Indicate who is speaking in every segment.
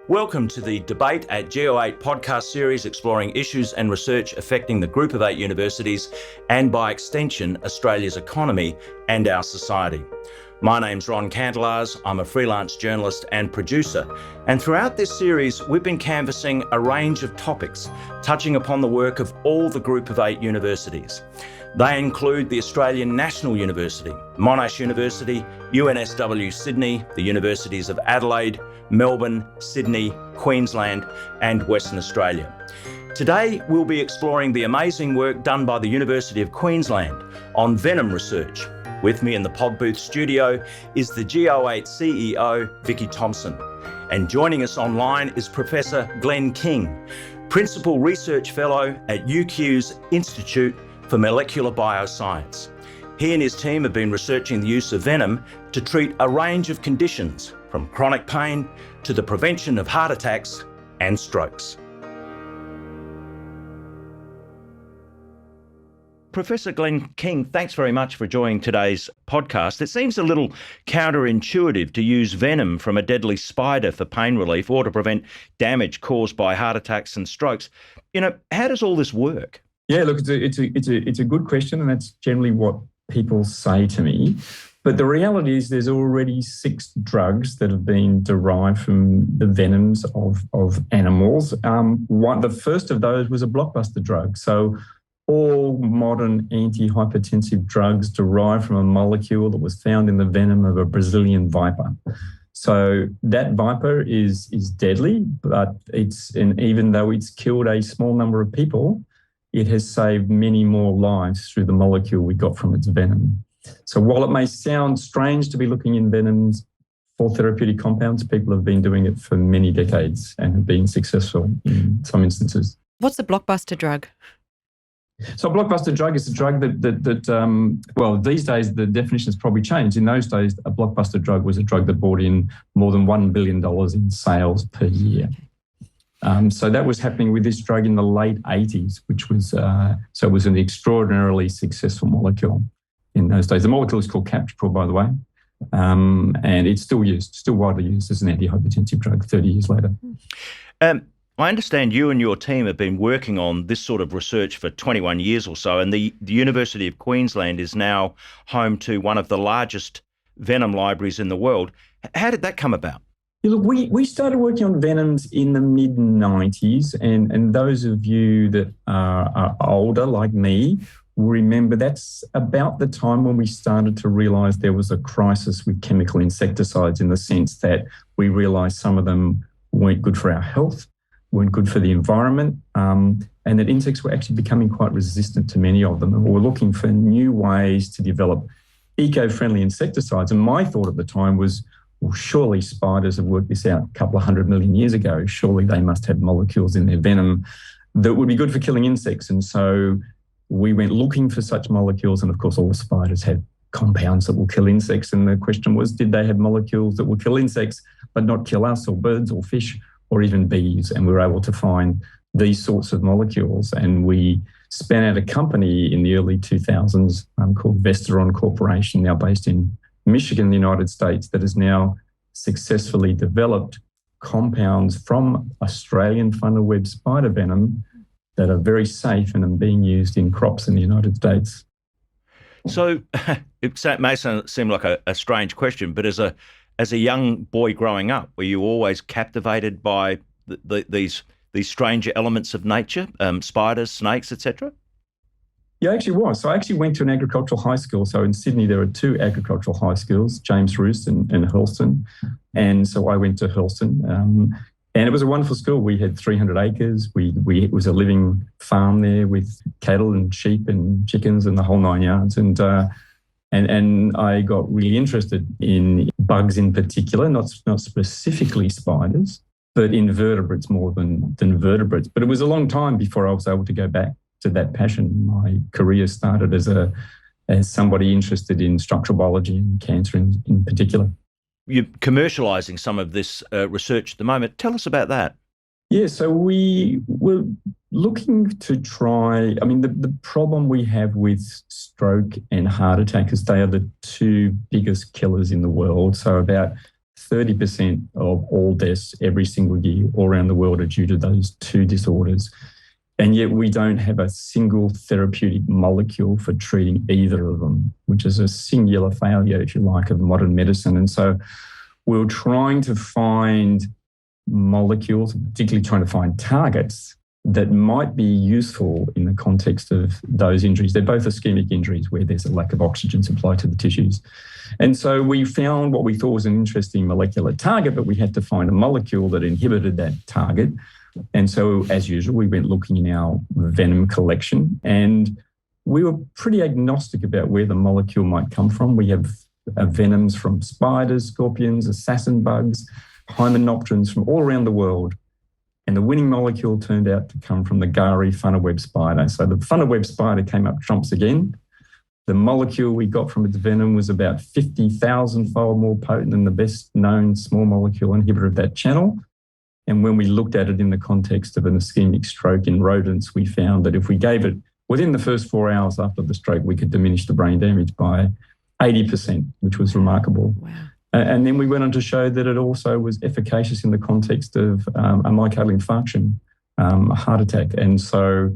Speaker 1: Welcome to the Debate at Go8 podcast series exploring issues and research affecting the Group of 8 universities and, by extension, Australia's economy and our society. My name's Ron Candelars. I'm a freelance journalist and producer. And throughout this series, we've been canvassing a range of topics, touching upon the work of all the Group of 8 universities. They include the Australian National University, Monash University, UNSW Sydney, the Universities of Adelaide, Melbourne, Sydney, Queensland, and Western Australia. Today, we'll be exploring the amazing work done by the University of Queensland on venom research. With me in the pod booth studio is the Go8 CEO, Vicky Thompson. And joining us online is Professor Glenn King, Principal Research Fellow at UQ's Institute for Molecular Bioscience. He and his team have been researching the use of venom to treat a range of conditions, from chronic pain to the prevention of heart attacks and strokes. Professor Glenn King, thanks very much for joining today's podcast. It seems a little counterintuitive to use venom from a deadly spider for pain relief or to prevent damage caused by heart attacks and strokes. How does all this work?
Speaker 2: Yeah, look, it's a good question, and that's generally what people say to me. But the reality is there's already 6 drugs that have been derived from the venoms of animals. The first of those was a blockbuster drug. So all modern antihypertensive drugs derive from a molecule that was found in the venom of a Brazilian viper. So that viper is deadly, but even though it's killed a small number of people, it has saved many more lives through the molecule we got from its venom. So while it may sound strange to be looking in venoms for therapeutic compounds, people have been doing it for many decades and have been successful in some instances.
Speaker 3: What's a blockbuster drug?
Speaker 2: So a blockbuster drug is a drug that these days the definition has probably changed. In those days, a blockbuster drug was a drug that brought in more than $1 billion in sales per year. So that was happening with this drug in the late 80s, which was it was an extraordinarily successful molecule in those days. The molecule is called captopril, by the way, and it's still widely used as an antihypertensive drug 30 years later.
Speaker 1: I understand you and your team have been working on this sort of research for 21 years or so, and the University of Queensland is now home to one of the largest venom libraries in the world. How did that come about?
Speaker 2: Yeah, look, we started working on venoms in the mid-90s, and those of you that are older, like me, will remember that's about the time when we started to realise there was a crisis with chemical insecticides, in the sense that we realised some of them weren't good for our health, weren't good for the environment, and that insects were actually becoming quite resistant to many of them. And we were looking for new ways to develop eco-friendly insecticides. And my thought at the time was, well, surely spiders have worked this out a couple of 100 million years ago. Surely they must have molecules in their venom that would be good for killing insects. And so we went looking for such molecules. And of course, all the spiders have compounds that will kill insects. And the question was, did they have molecules that will kill insects but not kill us or birds or fish or even bees? And we were able to find these sorts of molecules. And we spun out a company in the early 2000s called Vestaron Corporation, now based in Michigan, the United States, that has now successfully developed compounds from Australian funnel web spider venom that are very safe and are being used in crops in the United States.
Speaker 1: So it may seem like a strange question, but as a young boy growing up, were you always captivated by these stranger elements of nature, spiders, snakes, etc.?
Speaker 2: Yeah, I actually was. So I actually went to an agricultural high school. So in Sydney, there are 2 agricultural high schools, James Roost and Hurlstone. And so I went to Hurlstone. And it was a wonderful school. We had 300 acres. It was a living farm there with cattle and sheep and chickens and the whole 9 yards. And I got really interested in bugs in particular, not specifically spiders, but invertebrates more than vertebrates. But it was a long time before I was able to go back to that passion. My career started as somebody interested in structural biology and cancer in particular.
Speaker 1: You're commercialising some of this research at the moment. Tell us about that.
Speaker 2: Yeah, so we were looking to try, the problem we have with stroke and heart attack is they are the 2 biggest killers in the world. So about 30% of all deaths every single year all around the world are due to those two disorders. And yet we don't have a single therapeutic molecule for treating either of them, which is a singular failure, if you like, of modern medicine. And so we're trying to find molecules, particularly trying to find targets that might be useful in the context of those injuries. They're both ischemic injuries where there's a lack of oxygen supply to the tissues. And so we found what we thought was an interesting molecular target, but we had to find a molecule that inhibited that target. And so, as usual, we went looking in our venom collection, and we were pretty agnostic about where the molecule might come from. We have venoms from spiders, scorpions, assassin bugs, hymenopterans from all around the world. And the winning molecule turned out to come from the Gari funnel-web spider. So the funnel-web spider came up trumps again. The molecule we got from its venom was about 50,000-fold more potent than the best-known small molecule inhibitor of that channel. And when we looked at it in the context of an ischemic stroke in rodents, we found that if we gave it within the first 4 hours after the stroke, we could diminish the brain damage by 80%, which was remarkable. Wow. And then we went on to show that it also was efficacious in the context of a myocardial infarction, a heart attack. And so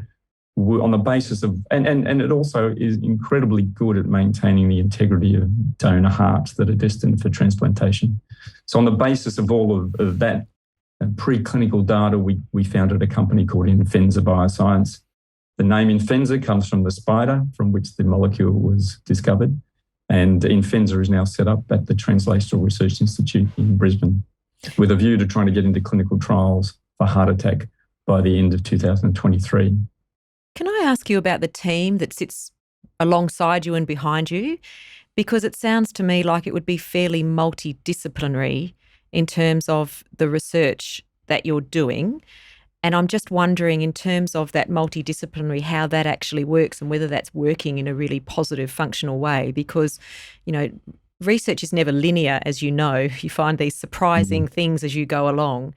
Speaker 2: on the basis of, and it also is incredibly good at maintaining the integrity of donor hearts that are destined for transplantation. So on the basis of all of that preclinical data, we founded a company called Infenza Bioscience. The name Infenza comes from the spider from which the molecule was discovered. And Infenza is now set up at the Translational Research Institute in Brisbane with a view to trying to get into clinical trials for heart attack by the end of 2023.
Speaker 3: Can I ask you about the team that sits alongside you and behind you? Because it sounds to me like it would be fairly multidisciplinary in terms of the research that you're doing. And I'm just wondering, in terms of that multidisciplinary, how that actually works and whether that's working in a really positive, functional way. Because, you know, research is never linear, as you know. You find these surprising things as you go along.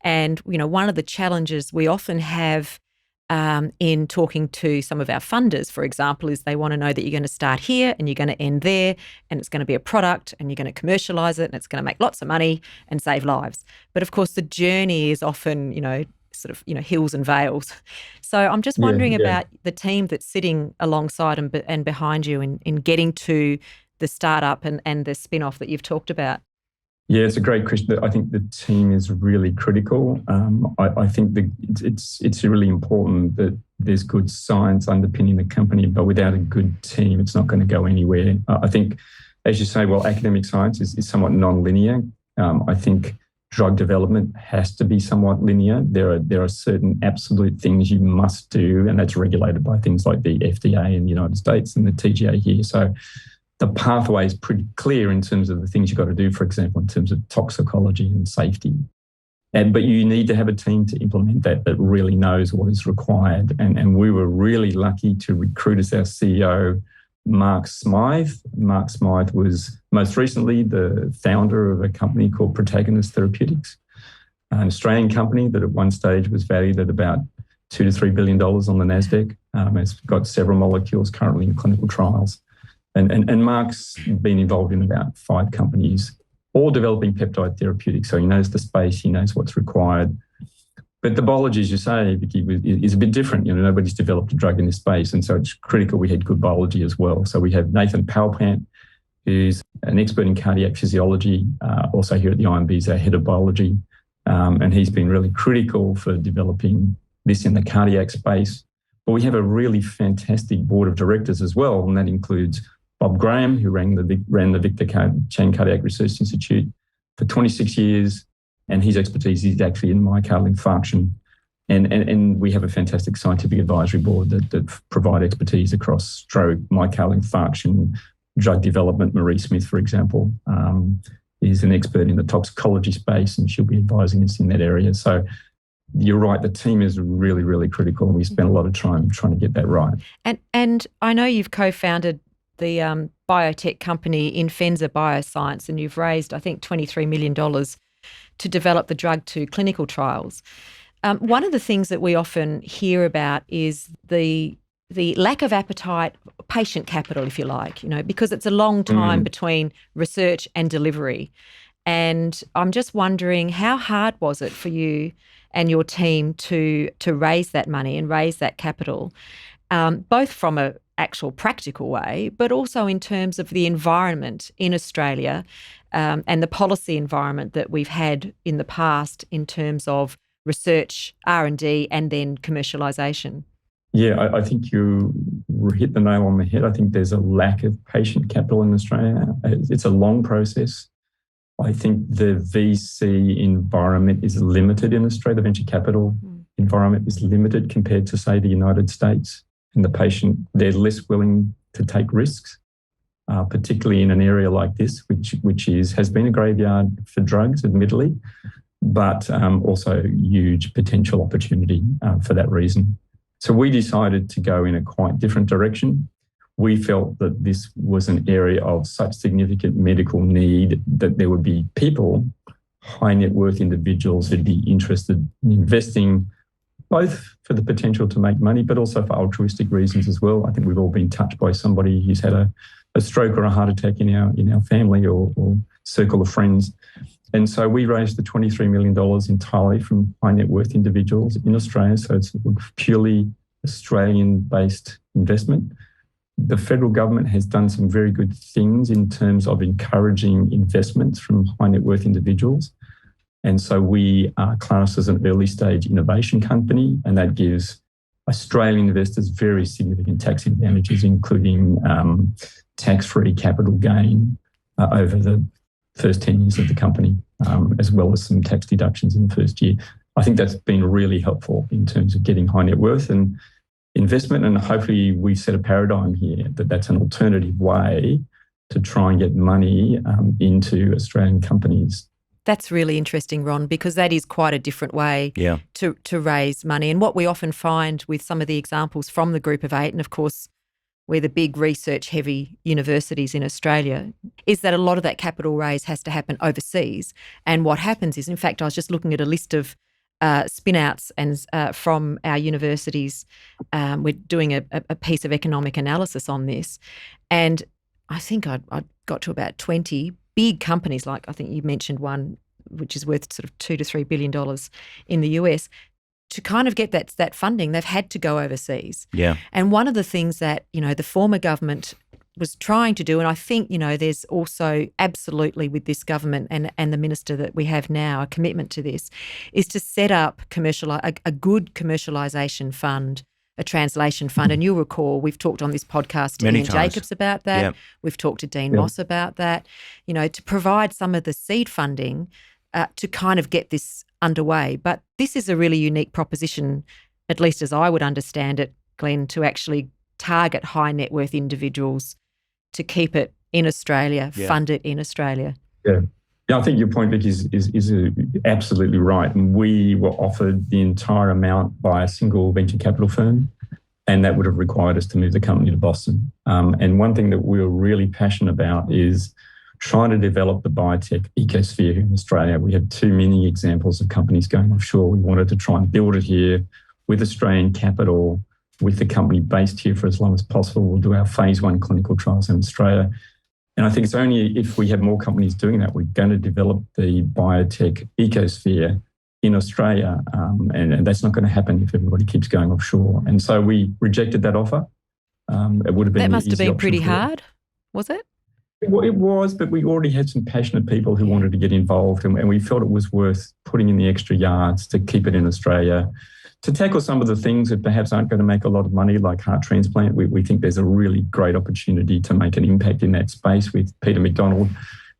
Speaker 3: And, you know, one of the challenges we often have in talking to some of our funders, for example, is they want to know that you're going to start here and you're going to end there, and it's going to be a product and you're going to commercialize it and it's going to make lots of money and save lives. But of course, the journey is often, you know, sort of, you know, hills and vales. So I'm just wondering about the team that's sitting alongside and behind you in getting to the startup and the spin-off that you've talked about.
Speaker 2: Yeah, it's a great question. I think the team is really critical. I think that it's really important that there's good science underpinning the company, but without a good team, it's not going to go anywhere. I think, as you say, well, academic science is somewhat non-linear. I think drug development has to be somewhat linear. There are certain absolute things you must do, and that's regulated by things like the FDA in the United States and the TGA here. So the pathway is pretty clear in terms of the things you've got to do, for example, in terms of toxicology and safety. But you need to have a team to implement that really knows what is required. And we were really lucky to recruit as our CEO Mark Smythe. Mark Smythe was most recently the founder of a company called Protagonist Therapeutics, an Australian company that at one stage was valued at about $2 to $3 billion on the NASDAQ. It's got several molecules currently in clinical trials. And Mark's been involved in about 5 companies, all developing peptide therapeutics. So he knows the space, he knows what's required. But the biology, as you say, Vicky, is a bit different. You know, nobody's developed a drug in this space, and so it's critical we had good biology as well. So we have Nathan Palpant, who's an expert in cardiac physiology, also here at the IMB is our head of biology, and he's been really critical for developing this in the cardiac space. But we have a really fantastic board of directors as well, and that includes Bob Graham, who ran the Victor Chain Cardiac Research Institute for 26 years. And his expertise is actually in myocardial infarction. And we have a fantastic scientific advisory board that provide expertise across stroke, myocardial infarction, drug development. Marie Smith, for example, is an expert in the toxicology space, and she'll be advising us in that area. So you're right, the team is really, really critical, and we spent a lot of time trying to get that right.
Speaker 3: And I know you've co-founded the biotech company Infenza Bioscience, and you've raised, I think, $23 million to develop the drug to clinical trials. One of the things that we often hear about is the lack of appetite, patient capital, if you like, you know, because it's a long time between research and delivery. And I'm just wondering, how hard was it for you and your team to raise that money and raise that capital, both from a actual practical way, but also in terms of the environment in Australia and the policy environment that we've had in the past in terms of research, R&D, and then commercialisation?
Speaker 2: Yeah, I think you hit the nail on the head. I think there's a lack of patient capital in Australia. It's a long process. I think the VC environment is limited in Australia. The venture capital environment is limited compared to, say, the United States. And the patient, they're less willing to take risks, particularly in an area like this, which has been a graveyard for drugs, admittedly, but also huge potential opportunity for that reason. So we decided to go in a quite different direction. We felt that this was an area of such significant medical need that there would be people, high net worth individuals, who'd be interested in investing, both for the potential to make money, but also for altruistic reasons as well. I think we've all been touched by somebody who's had a stroke or a heart attack in our family or circle of friends. And so we raised the $23 million entirely from high net worth individuals in Australia. So it's a purely Australian-based investment. The federal government has done some very good things in terms of encouraging investments from high net worth individuals. And so we are classed as an early stage innovation company, and that gives Australian investors very significant tax advantages, including tax-free capital gain over the first 10 years of the company, as well as some tax deductions in the first year. I think that's been really helpful in terms of getting high net worth and investment, and hopefully we've set a paradigm here that's an alternative way to try and get money into Australian companies.
Speaker 3: That's really interesting, Ron, because that is quite a different way to raise money. And what we often find with some of the examples from the Group of 8, and of course we're the big research-heavy universities in Australia, is that a lot of that capital raise has to happen overseas. And what happens is, in fact, I was just looking at a list of spin-outs and from our universities. We're doing a piece of economic analysis on this. And I think I got to about 20 big companies, like I think you mentioned one, which is worth sort of $2 to $3 billion in the US. To kind of get that funding, they've had to go overseas.
Speaker 1: Yeah.
Speaker 3: And one of the things that, the former government was trying to do, and I think, there's also absolutely with this government and the minister that we have now, a commitment to this, is to set up a good commercialisation fund, a translation fund. And you'll recall we've talked on this podcast to Ian Jacobs about that.
Speaker 1: Yeah.
Speaker 3: We've talked to Dean Moss about that, to provide some of the seed funding to kind of get this underway. But this is a really unique proposition, at least as I would understand it, Glenn, to actually target high net worth individuals, to keep it in Australia, fund it in Australia.
Speaker 2: Yeah, I think your point, Vic, is absolutely right. And we were offered the entire amount by a single venture capital firm, and that would have required us to move the company to Boston. And one thing that we were really passionate about is trying to develop the biotech ecosphere here in Australia. We had too many examples of companies going offshore. We wanted to try and build it here with Australian capital, with the company based here for as long as possible. We'll do our phase 1 clinical trials in Australia. And I think it's only if we have more companies doing that, we're going to develop the biotech ecosphere in Australia. And that's not going to happen if everybody keeps going offshore. And so we rejected that offer. It would have been
Speaker 3: that must have been pretty hard, was it?
Speaker 2: It was, but we already had some passionate people who wanted to get involved, and we felt it was worth putting in the extra yards to keep it in Australia, to tackle some of the things that perhaps aren't going to make a lot of money, like heart transplant. We think there's a really great opportunity to make an impact in that space with Peter McDonald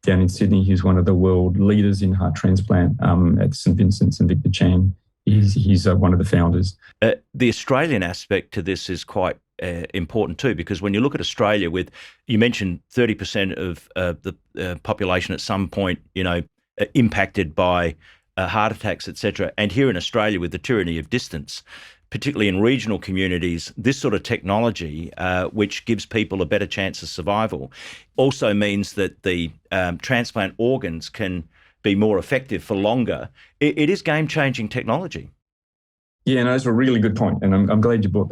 Speaker 2: down in Sydney, who's one of the world leaders in heart transplant at St Vincent's, and Victor Chan. He's one of the founders.
Speaker 1: The Australian aspect to this is quite important too, because when you look at Australia, you mentioned 30% of the population at some point, impacted by heart attacks, etc. And here in Australia, with the tyranny of distance, particularly in regional communities, this sort of technology, which gives people a better chance of survival, also means that the transplant organs can be more effective for longer. It is game-changing technology.
Speaker 2: Yeah, no, that's a really good point, and I'm glad you brought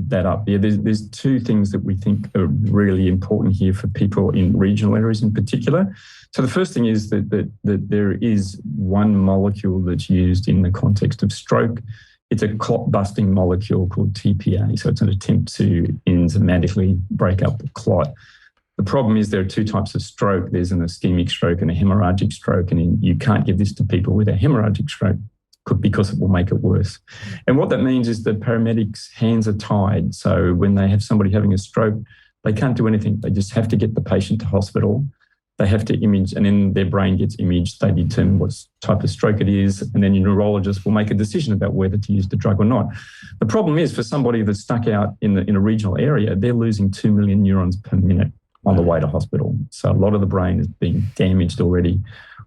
Speaker 2: that up. Yeah, there's two things that we think are really important here for people in regional areas in particular. So the first thing is that there is one molecule that's used in the context of stroke. It's a clot-busting molecule called TPA. So it's an attempt to enzymatically break up the clot. The problem is there are two types of stroke. There's an ischemic stroke and a hemorrhagic stroke, and you can't give this to people with a hemorrhagic stroke because it will make it worse. And what that means is that paramedics' hands are tied. So when they have somebody having a stroke, they can't do anything. They just have to get the patient to hospital. They have to image, and then their brain gets imaged. They determine what type of stroke it is, and then your neurologist will make a decision about whether to use the drug or not. The problem is for somebody that's stuck out in a regional area, they're losing 2 million neurons per minute on the way to hospital. So a lot of the brain is being damaged already.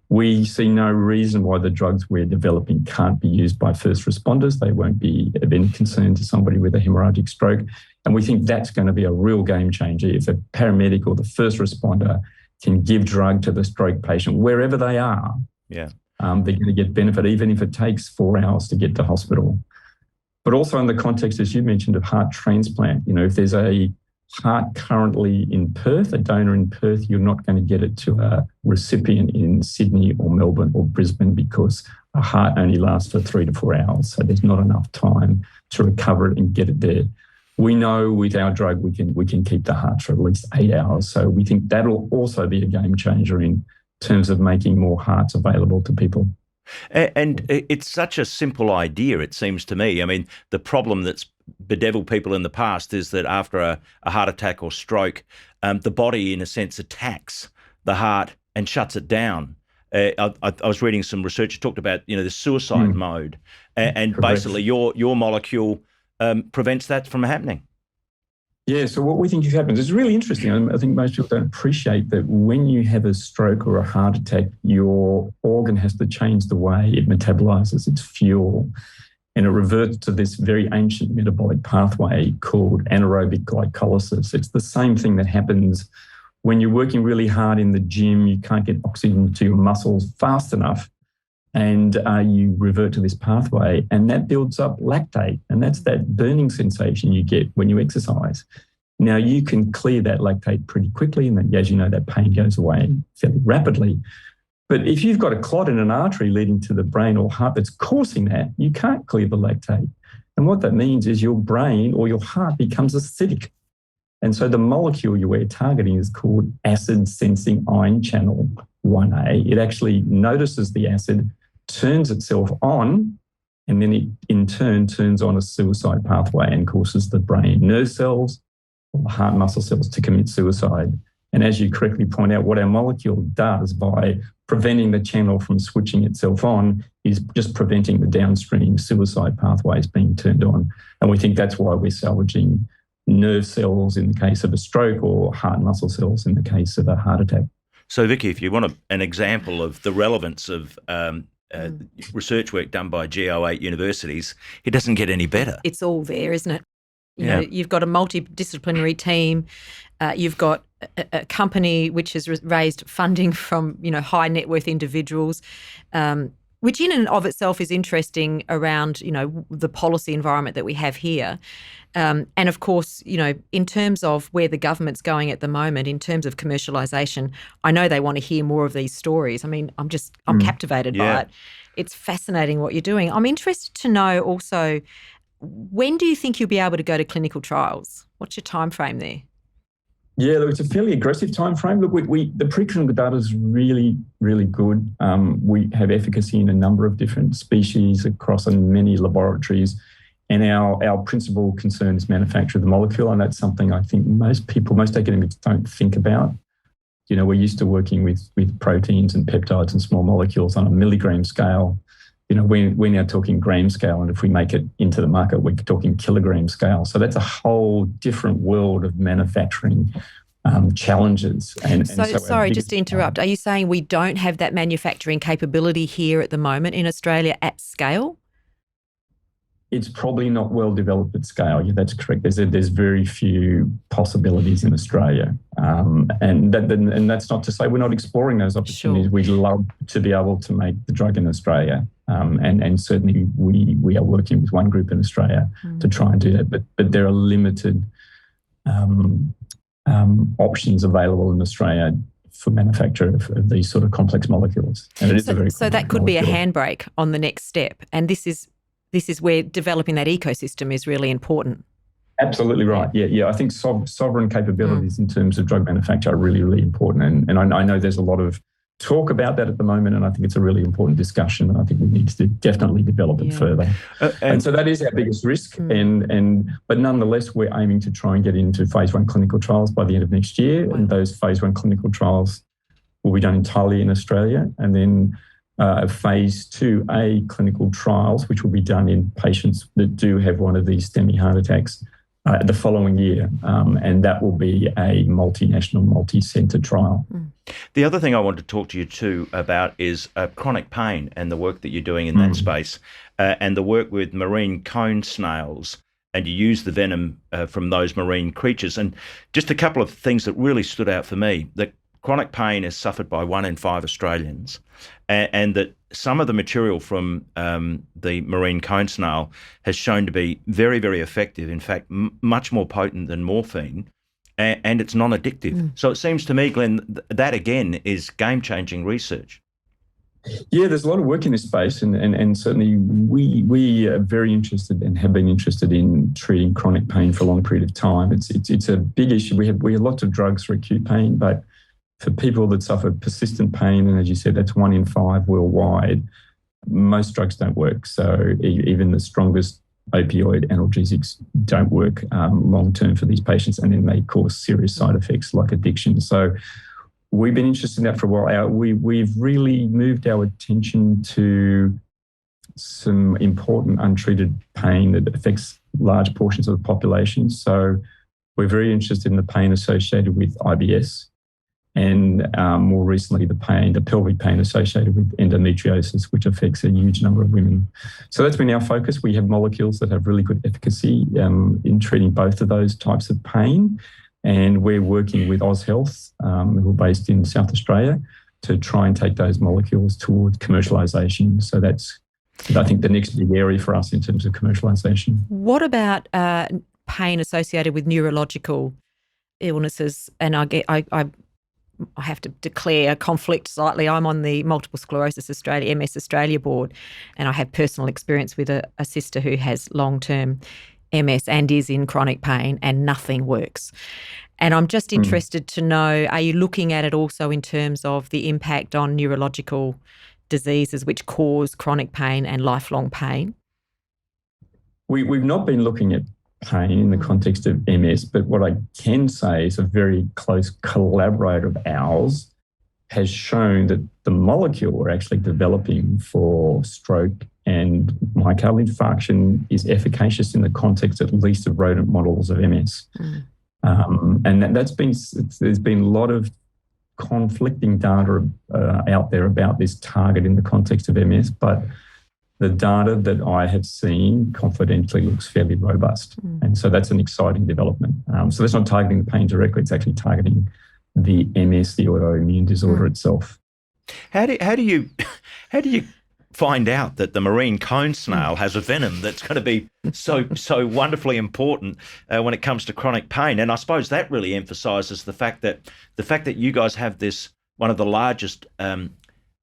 Speaker 2: We see no reason why the drugs we're developing can't be used by first responders. They won't be of any concern to somebody with a hemorrhagic stroke. And we think that's going to be a real game changer if a paramedic or the first responder can give drug to the stroke patient wherever they are.
Speaker 1: Yeah.
Speaker 2: They're going to get benefit, even if it takes 4 hours to get to hospital. But also in the context, as you mentioned, of heart transplant, if there's a heart currently in Perth, a donor in Perth, you're not going to get it to a recipient in Sydney or Melbourne or Brisbane because a heart only lasts for 3 to 4 hours. So there's not enough time to recover it and get it there. We know with our drug we can keep the heart for at least 8 hours. So we think that'll also be a game changer in terms of making more hearts available to people.
Speaker 1: And it's such a simple idea, it seems to me. I mean, the problem that's bedeviled people in the past is that after a heart attack or stroke, the body, in a sense, attacks the heart and shuts it down. I was reading some research that talked about, the suicide mode, and basically your molecule prevents that from happening.
Speaker 2: Yeah, so what we think happens is really interesting. I think most people don't appreciate that when you have a stroke or a heart attack, your organ has to change the way it metabolizes its fuel, and it reverts to this very ancient metabolic pathway called anaerobic glycolysis. It's the same thing that happens when you're working really hard in the gym. You can't get oxygen to your muscles fast enough, and you revert to this pathway, and that builds up lactate, and that's that burning sensation you get when you exercise. Now, you can clear that lactate pretty quickly, and then, as you know, that pain goes away fairly rapidly. But if you've got a clot in an artery leading to the brain or heart that's causing that, you can't clear the lactate. And what that means is your brain or your heart becomes acidic. And so the molecule you were targeting is called acid-sensing ion channel 1A. It actually notices the acid, turns itself on, and then it in turn turns on a suicide pathway and causes the brain nerve cells or heart muscle cells to commit suicide. And as you correctly point out, what our molecule does by preventing the channel from switching itself on is just preventing the downstream suicide pathways being turned on. And we think that's why we're salvaging nerve cells in the case of a stroke or heart muscle cells in the case of a heart attack.
Speaker 1: So, Vicky, if you want an example of the relevance of research work done by Go8 universities, it doesn't get any better.
Speaker 3: It's all there, isn't it? You know, you've got a multidisciplinary team. You've got a company which has raised funding from, high net worth individuals, which in and of itself is interesting around, the policy environment that we have here. And of course, in terms of where the government's going at the moment, in terms of commercialisation, I know they want to hear more of these stories. I mean, I'm captivated by it. It's fascinating what you're doing. I'm interested to know also, when do you think you'll be able to go to clinical trials? What's your time frame there?
Speaker 2: Yeah, look, it's a fairly aggressive time frame. Look, the preclinical data is really, really good. We have efficacy in a number of different species across many laboratories, and our principal concern is manufacture of the molecule, and that's something I think most academics don't think about. We're used to working with proteins and peptides and small molecules on a milligram scale. We're now talking gram scale, and if we make it into the market, we're talking kilogram scale. So that's a whole different world of manufacturing challenges.
Speaker 3: Sorry, just to interrupt. Are you saying we don't have that manufacturing capability here at the moment in Australia at scale?
Speaker 2: It's probably not well developed at scale. Yeah, that's correct. There's very few possibilities in Australia, and that's not to say we're not exploring those opportunities.
Speaker 3: Sure.
Speaker 2: We'd love to be able to make the drug in Australia. And certainly we are working with one group in Australia to try and do that. But there are limited options available in Australia for manufacture of these sort of complex molecules. And it is a very
Speaker 3: so that could
Speaker 2: molecule.
Speaker 3: be a handbrake on the next step. And this is where developing that ecosystem is really important.
Speaker 2: Absolutely right. Yeah. I think sovereign capabilities in terms of drug manufacture are really, really important. And I know there's a lot of talk about that at the moment, and I think it's a really important discussion, and I think we need to definitely develop it further. And so that is our biggest risk. But nonetheless, we're aiming to try and get into phase 1 clinical trials by the end of next year. Wow. And those phase 1 clinical trials will be done entirely in Australia. And then phase 2A clinical trials, which will be done in patients that do have one of these STEMI heart attacks the following year. And that will be a multinational, multi-centre trial.
Speaker 1: The other thing I want to talk to you too about is chronic pain and the work that you're doing in that space, and the work with marine cone snails, and you use the venom from those marine creatures. And just a couple of things that really stood out for me, that chronic pain is suffered by 1 in 5 Australians, and that some of the material from the marine cone snail has shown to be very, very effective, in fact, much more potent than morphine, and it's non-addictive. So it seems to me, Glenn, that again is game-changing research.
Speaker 2: Yeah, there's a lot of work in this space, and certainly we are very interested and have been interested in treating chronic pain for a long period of time. It's a big issue. We have lots of drugs for acute pain, but for people that suffer persistent pain, and as you said, that's 1 in 5 worldwide, most drugs don't work. So even the strongest opioid analgesics don't work long-term for these patients, and then they cause serious side effects like addiction. So we've been interested in that for a while. We've really moved our attention to some important untreated pain that affects large portions of the population. So we're very interested in the pain associated with IBS, and more recently the pelvic pain associated with endometriosis, which affects a huge number of women. So that's been our focus. We have molecules that have really good efficacy in treating both of those types of pain, and we're working with OzHealth, who are based in South Australia, to try and take those molecules towards commercialisation. So that's, I think, the next big area for us in terms of commercialisation.
Speaker 3: What about pain associated with neurological illnesses? And I have to declare a conflict slightly. I'm on the Multiple Sclerosis Australia, MS Australia board, and I have personal experience with a sister who has long-term MS and is in chronic pain, and nothing works. And I'm just interested to know, are you looking at it also in terms of the impact on neurological diseases which cause chronic pain and lifelong pain?
Speaker 2: We've not been looking at pain in the context of MS, but what I can say is a very close collaborator of ours has shown that the molecule we're actually developing for stroke and myocardial infarction is efficacious in the context at least of rodent models of MS. And there's been a lot of conflicting data out there about this target in the context of MS, but the data that I have seen confidentially looks fairly robust. And so that's an exciting development. So that's not targeting the pain directly, it's actually targeting the MS, the autoimmune disorder itself.
Speaker 1: How do you find out that the marine cone snail has a venom that's going to be so wonderfully important when it comes to chronic pain? And I suppose that really emphasises the fact that you guys have this, one of the largest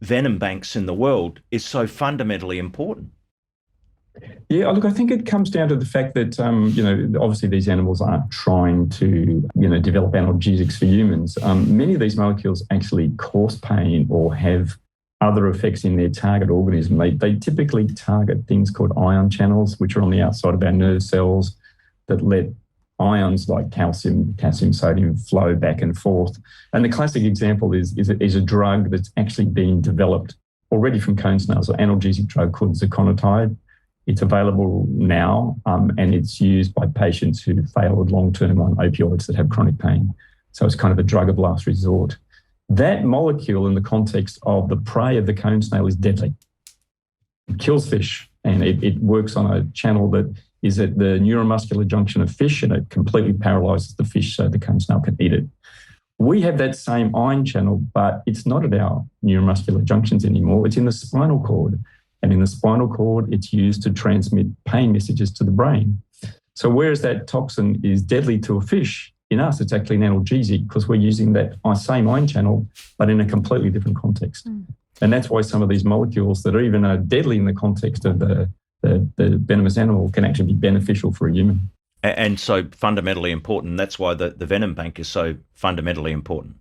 Speaker 1: venom banks in the world, is so fundamentally important.
Speaker 2: Yeah, look, I think it comes down to the fact that, obviously these animals aren't trying to, develop analgesics for humans. Many of these molecules actually cause pain or have other effects in their target organism. They typically target things called ion channels, which are on the outside of our nerve cells that let ions like calcium, sodium flow back and forth. And the classic example is a drug that's actually being developed already from cone snails, an analgesic drug called ziconotide. It's available now, and it's used by patients who failed long-term on opioids that have chronic pain. So it's kind of a drug of last resort. That molecule in the context of the prey of the cone snail is deadly. It kills fish, and it works on a channel that is at the neuromuscular junction of fish, and it completely paralyzes the fish so the cone snail can eat it. We have that same ion channel, but it's not at our neuromuscular junctions anymore. It's in the spinal cord. And in the spinal cord, it's used to transmit pain messages to the brain. So whereas that toxin is deadly to a fish, in us, it's actually an analgesic because we're using that same ion channel, but in a completely different context. And that's why some of these molecules that even are deadly in the context of the venomous animal can actually be beneficial for a human.
Speaker 1: And so fundamentally important. That's why the venom bank is so fundamentally important.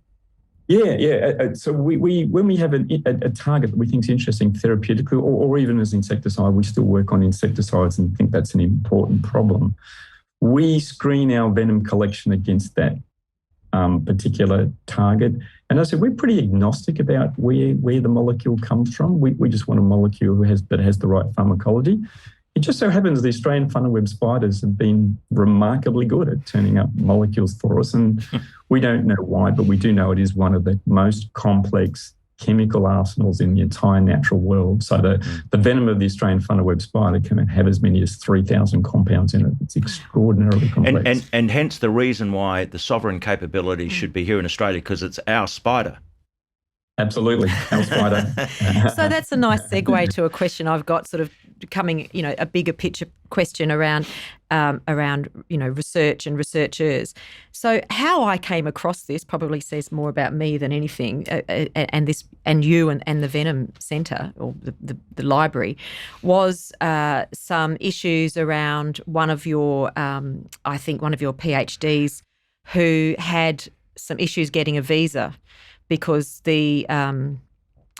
Speaker 2: Yeah. So we when we have a target that we think is interesting therapeutically, or even as insecticide, we still work on insecticides and think that's an important problem. We screen our venom collection against that particular target. And I said, we're pretty agnostic about where the molecule comes from. We just want a molecule that has the right pharmacology. It just so happens the Australian funnel-web spiders have been remarkably good at turning up molecules for us. And we don't know why, but we do know it is one of the most complex chemical arsenals in the entire natural world. So the venom of the Australian funnel-web spider can have as many as 3,000 compounds in it. It's extraordinarily complex.
Speaker 1: And hence the reason why the sovereign capability should be here in Australia, because it's our spider.
Speaker 2: Absolutely, our spider.
Speaker 3: So that's a nice segue to a question I've got, sort of becoming, a bigger picture question around research and researchers. So how I came across this probably says more about me than anything, and you and the Venom Centre or the library was some issues around one of your PhDs who had some issues getting a visa because the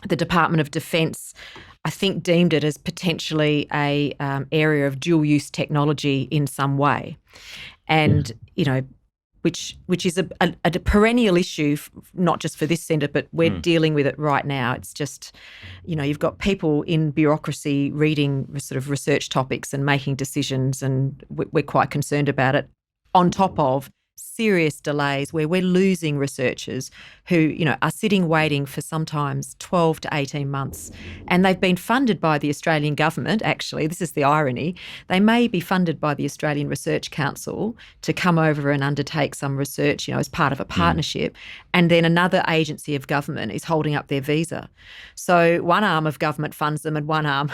Speaker 3: Department of Defence, I think, deemed it as potentially a area of dual-use technology in some way, and which is a perennial issue, not just for this centre, but we're dealing with it right now. It's just, you've got people in bureaucracy reading sort of research topics and making decisions, and we're quite concerned about it. On top of serious delays where we're losing researchers who, are sitting waiting for sometimes 12 to 18 months. And they've been funded by the Australian government, actually. This is the irony. They may be funded by the Australian Research Council to come over and undertake some research, as part of a partnership. And then another agency of government is holding up their visa. So one arm of government funds them and one arm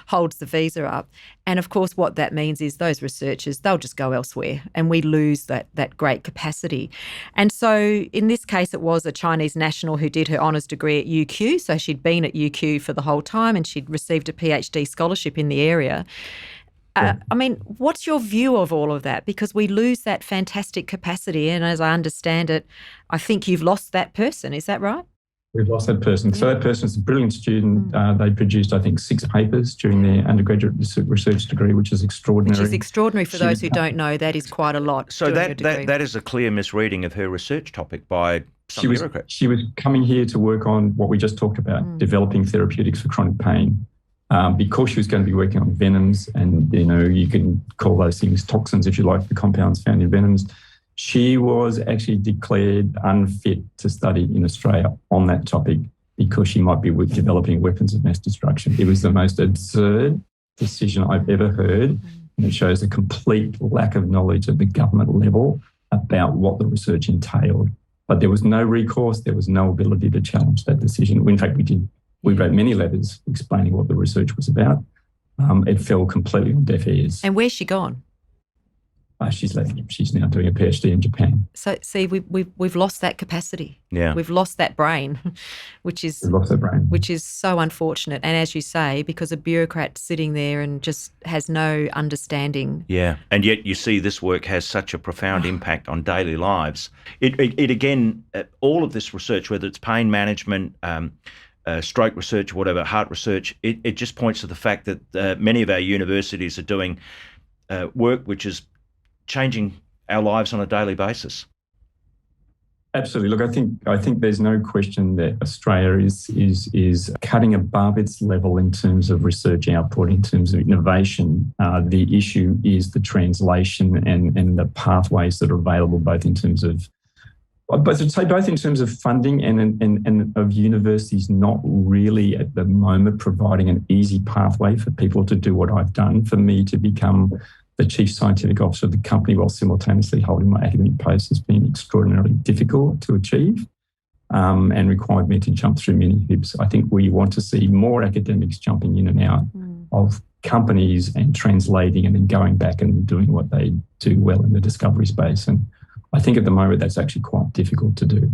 Speaker 3: holds the visa up. And of course, what that means is those researchers, they'll just go elsewhere and we lose that great capacity. And so in this case, it was a Chinese national who did her honours degree at UQ. So she'd been at UQ for the whole time and she'd received a PhD scholarship in the area. What's your view of all of that? Because we lose that fantastic capacity. And as I understand it, I think you've lost that person. Is that right?
Speaker 2: We've lost that person. So that person's a brilliant student. They produced, I think, 6 papers during their undergraduate research degree, which is extraordinary.
Speaker 3: Which is extraordinary for those who don't know. That is quite a lot.
Speaker 1: So that is a clear misreading of her research topic by some bureaucrats.
Speaker 2: She was coming here to work on what we just talked about, developing therapeutics for chronic pain. Because she was going to be working on venoms, and you can call those things toxins if you like, the compounds found in venoms. She was actually declared unfit to study in Australia on that topic because she might be developing weapons of mass destruction. It was the most absurd decision I've ever heard, and it shows a complete lack of knowledge at the government level about what the research entailed. But there was no recourse, there was no ability to challenge that decision. In fact, we did. We wrote many letters explaining what the research was about. It fell completely on deaf ears.
Speaker 3: And where's she gone?
Speaker 2: She's left. She's now doing a PhD in Japan.
Speaker 3: So, see, we've lost that capacity.
Speaker 1: Yeah,
Speaker 3: we've lost that brain, which is so unfortunate. And as you say, because a bureaucrat sitting there and just has no understanding.
Speaker 1: Yeah, and yet you see this work has such a profound impact on daily lives. It again, all of this research, whether it's pain management, stroke research, whatever, heart research, it just points to the fact that many of our universities are doing work which is changing our lives on a daily basis.
Speaker 2: Absolutely. Look, I think there's no question that Australia is cutting above its level in terms of research output, in terms of innovation. The issue is the translation and the pathways that are available, both in terms of funding and of universities not really at the moment providing an easy pathway for people to do what I've done. For me to become the Chief Scientific Officer of the company while simultaneously holding my academic post has been extraordinarily difficult to achieve. and required me to jump through many hoops. I think we want to see more academics jumping in and out of companies and translating and then going back and doing what they do well in the discovery space. And I think at the moment that's actually quite difficult to do.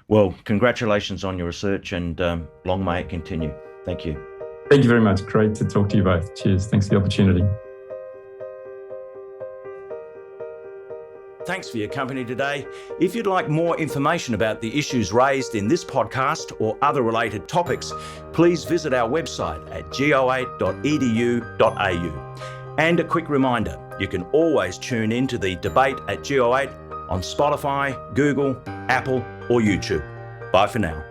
Speaker 1: Well, congratulations on your research, and long may it continue. Thank you.
Speaker 2: Thank you very much. Great to talk to you both. Cheers. Thanks for the opportunity.
Speaker 1: Thanks for your company today. If you'd like more information about the issues raised in this podcast or other related topics, please visit our website at go8.edu.au. And a quick reminder, you can always tune in to the debate at Go8 on Spotify, Google, Apple or YouTube. Bye for now.